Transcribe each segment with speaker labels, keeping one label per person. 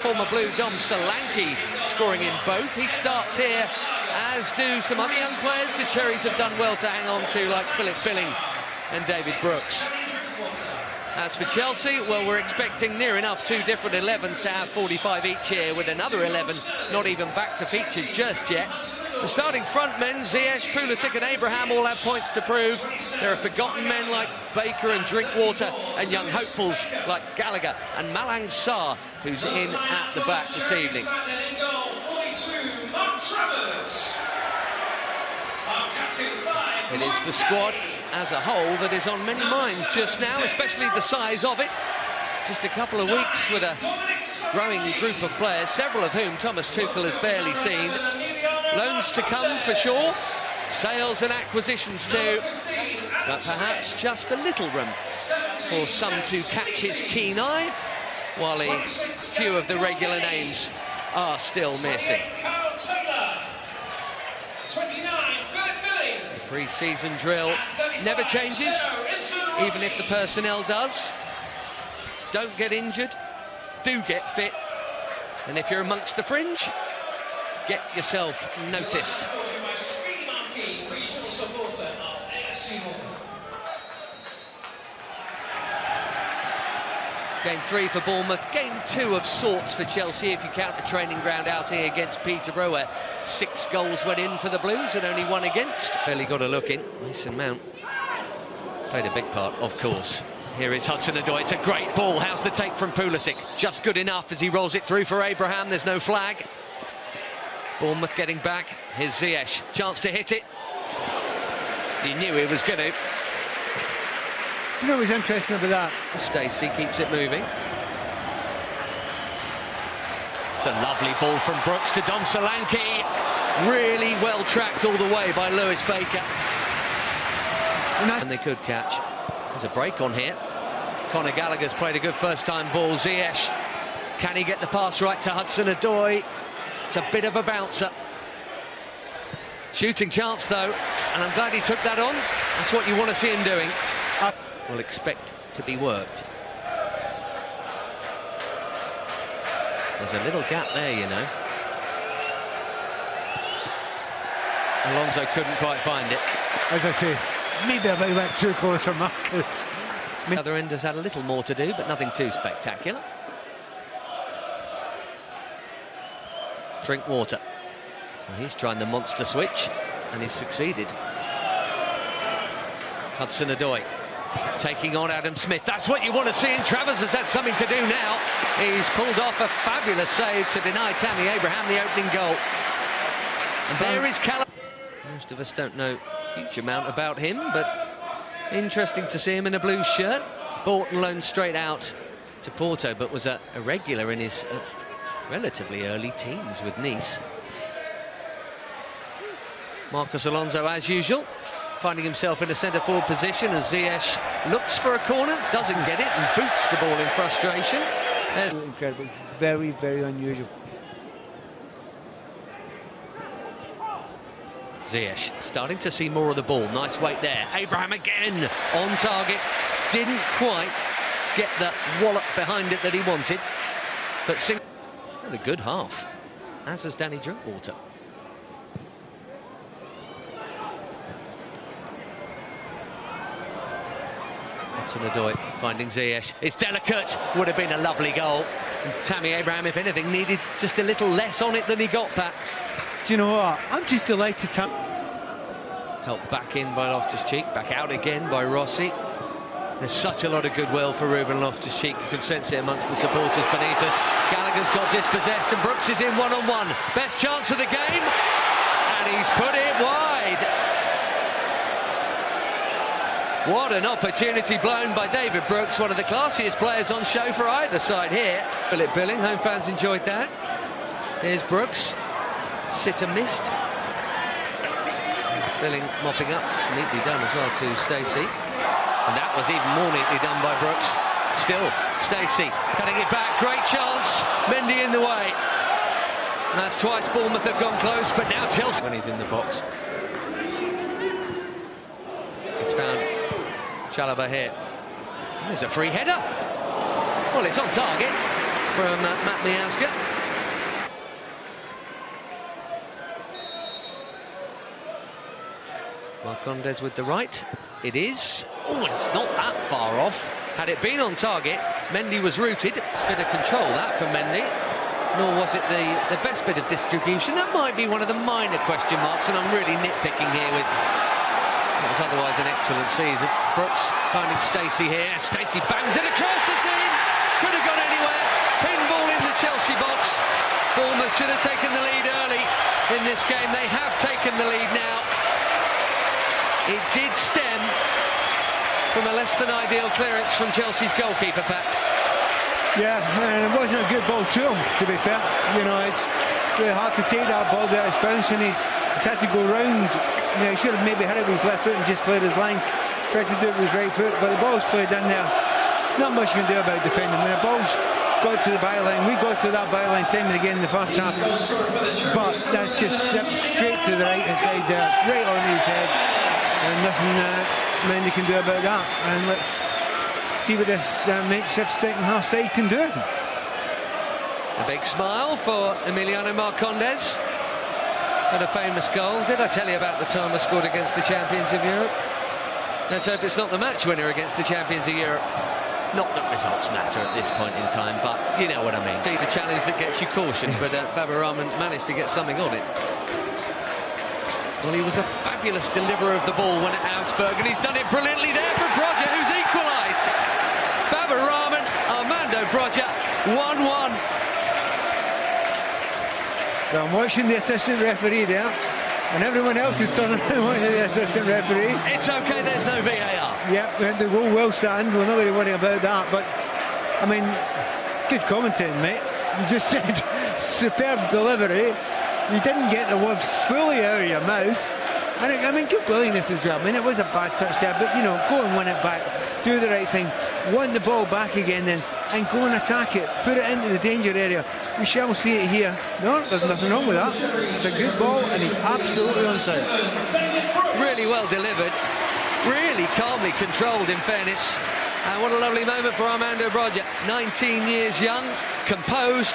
Speaker 1: former Blue Dom Solanke scoring in both. He starts here, as do some other young players the Cherries have done well to hang on to, like Philip Billing and David Brooks. As for Chelsea, well, we're expecting near enough 2 different 11s to have 45 each here, with another 11 not even back to features just yet. The starting front men, Ziyech, Pulisic and Abraham, all have points to prove. There are forgotten men like Baker and Drinkwater, and young hopefuls like Gallagher and Malang Sarr, who's in at the back this evening. It is the squad as a whole that is on many minds just now, especially the size of it. Just a couple of weeks with a growing group of players, several of whom Thomas Tuchel has barely seen. Loans to come for sure, sales and acquisitions too, but perhaps just a little room for some to catch his keen eye, while a few of the regular names are still missing. The pre-season drill never changes, even if the personnel does. Don't get injured, do get fit, and if you're amongst the fringe, get yourself noticed. Game 3 for Bournemouth, game 2 of sorts for Chelsea if you count the training ground outing against Peterborough, where 6 goals went in for the Blues and only 1 against. Barely got a look in. Mason Mount played a big part, of course. Here is Hudson-Odoi, it's a great ball. How's the take from Pulisic? Just good enough as he rolls it through for Abraham. There's no flag. Bournemouth getting back. Here's Ziyech, chance to hit it. He knew he was going to.
Speaker 2: Do you know what's interesting about that?
Speaker 1: Stacey keeps it moving. It's a lovely ball from Brooks to Dom Solanke. Really well tracked all the way by Lewis Baker. And they could catch. There's a break on here. Conor Gallagher's played a good first-time ball. Ziyech, can he get the pass right to Hudson-Odoi? It's a bit of a bouncer. Shooting chance though, and I'm glad he took that on. That's what you want to see him doing. Will expect to be worked. There's a little gap there, you know. Alonso couldn't quite find it.
Speaker 2: As I say, maybe I went too close for Marcus.
Speaker 1: The other end has had a little more to do, but nothing too spectacular. Drinkwater. Well, he's trying the monster switch, and he's succeeded. Hudson-Odoi taking on Adam Smith. That's what you want to see, and Travers has had something to do now. He's pulled off a fabulous save to deny Tammy Abraham the opening goal. And there is Callum. Most of us don't know a huge amount about him, but interesting to see him in a blue shirt. Bought and loaned straight out to Porto, but was a regular in his relatively early teens with Nice. Marcos Alonso, as usual, finding himself in a centre-forward position as Ziyech looks for a corner, doesn't get it, and boots the ball in frustration.
Speaker 2: Incredible. Very, very unusual.
Speaker 1: Ziyech starting to see more of the ball. Nice weight there. Abraham again on target. Didn't quite get the wallop behind it that he wanted. But had a good half, as has Danny Drinkwater. Hudson-Odoi finding Ziyech. It's delicate. Would have been a lovely goal. And Tammy Abraham, if anything, needed just a little less on it than he got back.
Speaker 2: Do you know what? I'm just delighted to...
Speaker 1: Helped back in by Loftus-Cheek, back out again by Rossi. There's such a lot of goodwill for Ruben Loftus-Cheek. You can sense it amongst the supporters beneath us. Gallagher's got dispossessed and Brooks is in one-on-one. Best chance of the game, and he's put it wide. What an opportunity blown by David Brooks, one of the classiest players on show for either side here. Philip Billing, home fans enjoyed that. Here's Brooks. Sitter missed. Billing mopping up, neatly done as well to Stacey. And that was even more neatly done by Brooks. Still, Stacey cutting it back, great chance. Mendy in the way. And that's twice Bournemouth have gone close, but now Chelsea when he's in the box. It's found Chalobah here. There's a free header. Well, it's on target. from Matt Miazga. Marcondes with the right. It is. Oh, it's not that far off. Had it been on target, Mendy was rooted. It's a bit of control, that, for Mendy. Nor was it the best bit of distribution. That might be one of the minor question marks, and I'm really nitpicking here with what was otherwise an excellent season. Brooks finding Stacey here. Stacey bangs it across. It's in. Could have gone anywhere. Pinball in the Chelsea box. Bournemouth should have taken the lead early in this game. They have taken the lead now. It did stem from a less than ideal clearance from Chelsea's goalkeeper, Pat.
Speaker 2: Yeah, and it wasn't a good ball to him, to be fair. You know, it's really hard to take that ball there. It's bouncing. He's had to go round. You know, he should have maybe had it with his left foot and just played his lines. Tried to do it with his right foot, but the ball's played in there. Not much you can do about defending. When the ball's got to the byline, we got to that byline time and again in the first half. But that's just straight to the right hand side there, right on his head. And nothing Mendy can do about that. And let's see what this makeshift second half side can do.
Speaker 1: A big smile for Emiliano Marcondes. And a famous goal. Did I tell you about the time I scored against the champions of Europe? Let's hope it's not the match winner against the champions of Europe. Not that results matter at this point in time, but you know what I mean. It's a challenge that gets you cautioned, but Babarahman managed to get something on it. Well, he was a fabulous deliverer of the ball when at Augsburg, and he's done it brilliantly there for Broja, who's equalised. Babarahman, Armando Broja, 1-1.
Speaker 2: So I'm watching the assistant referee there, and everyone else is turning around watching the assistant referee.
Speaker 1: It's okay, there's no VAR.
Speaker 2: Yep, we had the goal well stand. We're not going to worry about that, but I mean, good commentating, mate. You just said superb delivery. You didn't get the words fully out of your mouth. And I mean, good willingness as well. I mean, it was a bad touch there, but you know, go and win it back, do the right thing, want the ball back again then, and go and attack it, put it into the danger area. We shall see it here. No, there's nothing wrong with that. It's a good ball, and he's absolutely onside.
Speaker 1: Really well delivered, really calmly controlled, in fairness. And what a lovely moment for Armando Broja. 19 years young, composed.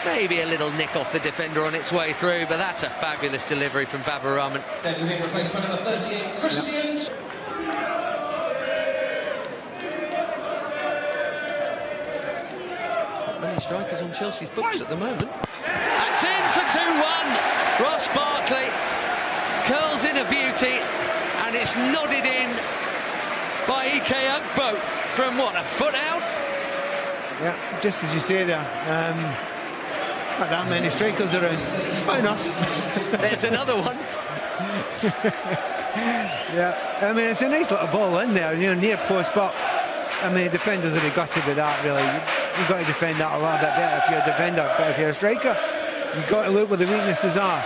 Speaker 1: Maybe a little nick off the defender on its way through, but that's a fabulous delivery from Babarahman.
Speaker 3: Replacement number 38, Christians.
Speaker 1: Not many strikers on Chelsea's books at the moment. That's in for 2-1. Ross Barkley curls in a beauty, and it's nodded in by Ike Ugbo from what, a foot out?
Speaker 2: Yeah, just as you say there. Not that many strikers around. Quite enough.
Speaker 1: There's another one.
Speaker 2: Yeah, I mean, it's a nice little ball in there, you know, near post, but I mean, defenders are gutted with that, really. You've got to defend that a little bit better if you're a defender, but if you're a striker, you've got to look where the weaknesses are.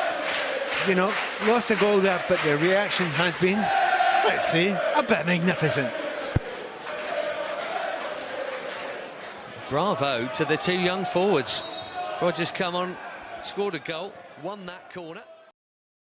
Speaker 2: You know, lost a goal there, but the reaction has been, let's see, a bit magnificent.
Speaker 1: Bravo to the two young forwards. Rogers come on, scored a goal, won that corner.